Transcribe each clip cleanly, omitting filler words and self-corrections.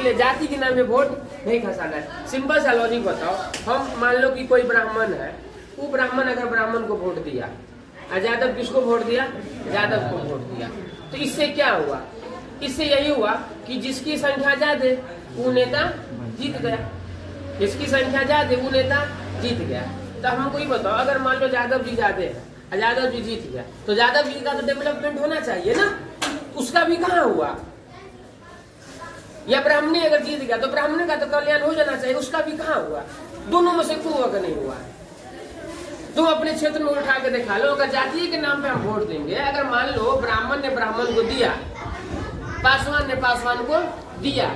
इसलिए जाति के नाम पे वोट नहीं खसाना है। सिंपल सा लॉजिक बताओ, हम मान लो कि कोई ब्राह्मण है, वो ब्राह्मण अगर ब्राह्मण को वोट दिया, यादव किसको वोट दिया? यादव को वोट दिया, तो इससे क्या हुआ? इससे यही हुआ कि जिसकी संख्या ज्यादा वो नेता जीत गया, जिसकी संख्या ज्यादा वो नेता जीत गया। तो हमको ही बताओ, अगर मान लो यादव जी ज्यादा है, यादव जी जीत गया, तो यादव जी का तो डेवलपमेंट होना चाहिए ना, उसका भी कहाँ हुआ? या ब्राह्मणी अगर जीत गया तो ब्राह्मण का तो कल्याण हो जाना चाहिए, उसका भी कहाँ हुआ? दोनों में से कोई हुआ नहीं हुआ। तुम अपने क्षेत्र में उठा के दिखा लो, अगर जातीय के नाम पे हम वोट देंगे, अगर मान लो ब्राह्मण ने ब्राह्मण को दिया, पासवान ने पासवान को दिया,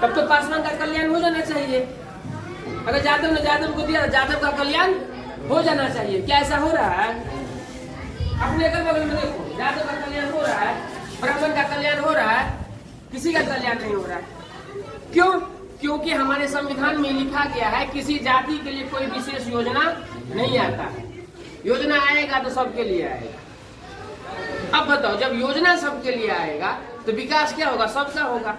तब तो पासवान का कल्याण हो जाना चाहिए। अगर यादव ने यादव को दिया, यादव का कल्याण हो जाना चाहिए। क्या ऐसा हो रहा है? अपने अगल बगल में देखो, यादव का कल्याण हो रहा है, ब्राह्मण का कल्याण हो रहा है, किसी का कल्याण नहीं हो रहा है। क्यों? क्योंकि हमारे संविधान में लिखा गया है किसी जाति के लिए कोई विशेष योजना नहीं आता है। योजना आएगा तो सबके लिए आएगा। अब बताओ, जब योजना सबके लिए आएगा तो विकास क्या होगा? सबका होगा।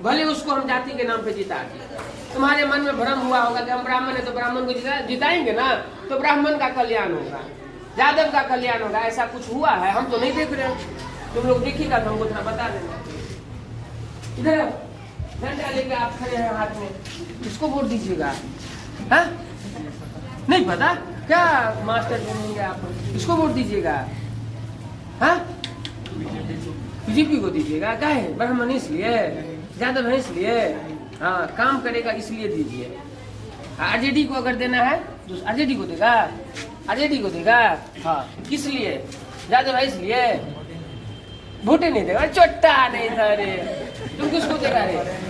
भले उसको हम जाति के नाम पे जिता दें, तुम्हारे मन में भ्रम हुआ होगा कि हम ब्राह्मण है तो ब्राह्मण को जिताएंगे ना, तो ब्राह्मण का कल्याण होगा, यादव का कल्याण होगा। ऐसा कुछ हुआ है? हम तो नहीं देख रहे। तुम लोग देखिएगा तो हमको थोड़ा बता देना। इधर डंडा लेके आप खड़े हैं हाथ में, किसको वोट दीजिएगा? हाँ? नहीं पता क्या मास्टर बनेंगे आप? किसको वोट दीजिएगा? हाँ? बीजेपी को दीजिएगा? क्या है? ब्राह्मण इसलिए, यादव है इसलिए, हाँ काम करेगा इसलिए दीजिए। आरजेडी को अगर देना है तो आरजेडी को देगा, आरजेडी को देगा। हाँ किस लिए? यादव है इसलिए वोट नहीं देगा। चोट्टा नहीं था रे, तुम किसको देगा रे?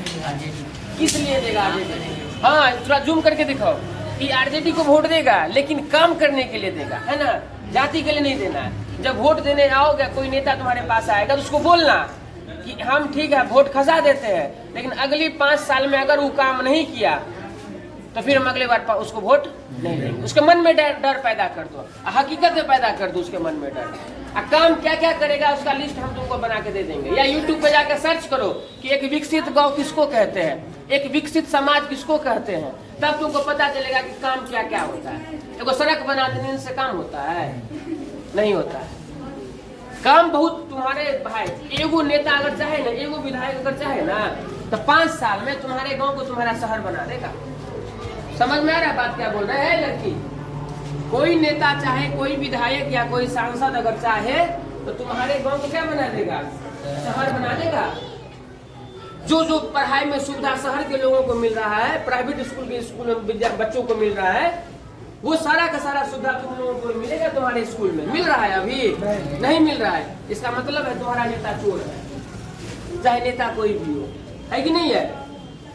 किस लिए देगा आरजेडी? हाँ थोड़ा जूम करके दिखाओ कि आरजेडी को वोट देगा लेकिन काम करने के लिए देगा, है ना, जाति के लिए नहीं देना है। जब वोट देने आओगे, कोई नेता तुम्हारे पास आएगा तो उसको बोलना कि हम ठीक है वोट खसा देते हैं, लेकिन अगली 5 साल में अगर वो काम नहीं किया तो फिर हम अगले बार उसको वोट नहीं देंगे। उसके मन में डर पैदा कर दो, हकीकत में पैदा कर दो उसके मन में डर। काम क्या क्या करेगा उसका लिस्ट हम तुमको बना के दे देंगे। या यूट्यूब पे जाकर सर्च करो कि एक विकसित गांव किसको कहते हैं, एक विकसित समाज किसको कहते हैं, तब तुमको पता चलेगा कि काम क्या क्या होता है। एगो सड़क बना देने से काम होता है? नहीं होता है। काम बहुत तुम्हारे भाई, एगो नेता अगर चाहे ना, एगो विधायक अगर चाहे ना, तो 5 साल में तुम्हारे गांव को तुम्हारा शहर बना देगा। समझ में आ रहा है बात क्या बोल रहे हैं लड़की? कोई नेता चाहे, कोई विधायक या कोई सांसद अगर चाहे तो तुम्हारे गांव को क्या बना देगा? शहर बना देगा। जो जो पढ़ाई में सुविधा शहर के लोगों को मिल रहा है, प्राइवेट स्कूल में बच्चों को मिल रहा है, वो सारा का सारा सुविधा तुम लोगों को मिलेगा तुम्हारे स्कूल में। मिल रहा है? अभी नहीं मिल रहा है। इसका मतलब है तुम्हारा नेता चोर है, चाहे नेता कोई भी हो, है कि नहीं है?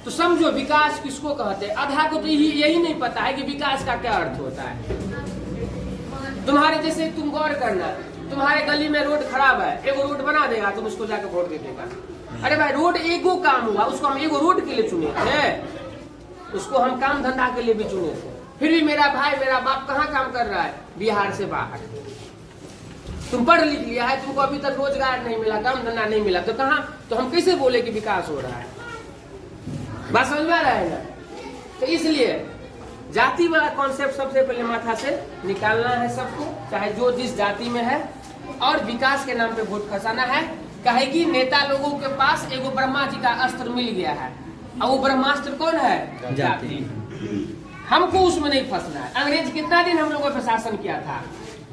तो समझो विकास किसको कहते हैं। आधा को तो यही नहीं पता है कि विकास का क्या अर्थ होता है। तुम्हारे जैसे तुम गौर करना, तुम्हारे गली में रोड खराब है, एगो रोड बना देगा, तुम उसको जाकर वोट दे देगा। अरे भाई रोड एगो काम हुआ, उसको हम एगो रोड के लिए चुने थे, उसको हम काम धंधा के लिए भी चुने थे। फिर भी मेरा भाई मेरा बाप कहाँ काम कर रहा है? बिहार से बाहर। तुम पढ़ लिख लिया है, तुमको अभी तक रोजगार नहीं मिला, काम धंधा नहीं मिला, तो कहाँ? तो हम कैसे बोले कि विकास हो रहा है? बात समझ में आ रहा है ना? तो इसलिए जाति वाला कॉन्सेप्ट सबसे पहले माथा से निकालना है सबको, चाहे जो जिस जाति में है, और विकास के नाम पे वोट खसाना है। कहे कि नेता लोगों के पास एगो ब्रह्मा जी का अस्त्र मिल गया है, और वो ब्रह्मास्त्र कौन है? जाति। हमको उसमें नहीं फंसना है। अंग्रेज कितना दिन हम लोगों पर शासन किया था?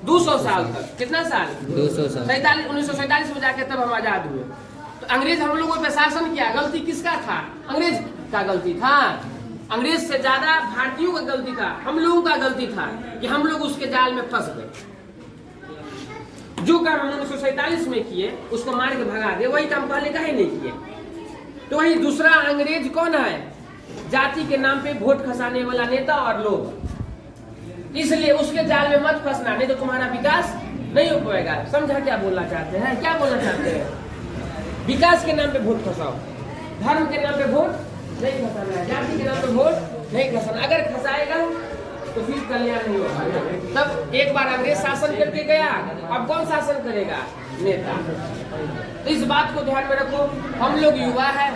200 साल तक। कितना साल? 200 साल। 1947 में जाके तब हम आजाद हुए। तो अंग्रेज हम लोगों पर शासन किया, गलती किसका था? अंग्रेज का गलती था। अंग्रेज से ज्यादा भारतीयों का गलती था, हम लोगों का गलती था कि हम लोग उसके जाल में फंस गए। जो काम हम 1947 में किए उसको मार के भगा दे, वही काम पहले काहे नहीं किए? तो वही दूसरा अंग्रेज कौन है? जाति के नाम पे वोट खसाने वाला नेता और लोग। इसलिए उसके जाल में मत फंसना, नहीं तो तुम्हारा विकास नहीं हो पाएगा। समझा क्या बोलना चाहते हैं? क्या बोलना चाहते हैं? विकास के नाम पे वोट खसाओ, धर्म के नाम पे वोट नहीं खसाना है, जाति के नाम पे वोट नहीं खसाना। अगर खसाएगा तो फिर कल्याण नहीं होगा। तब एक बार अंग्रेज शासन करके गया, अब कौन शासन करेगा? नेता। तो इस बात को ध्यान में रखो। हम लोग युवा है।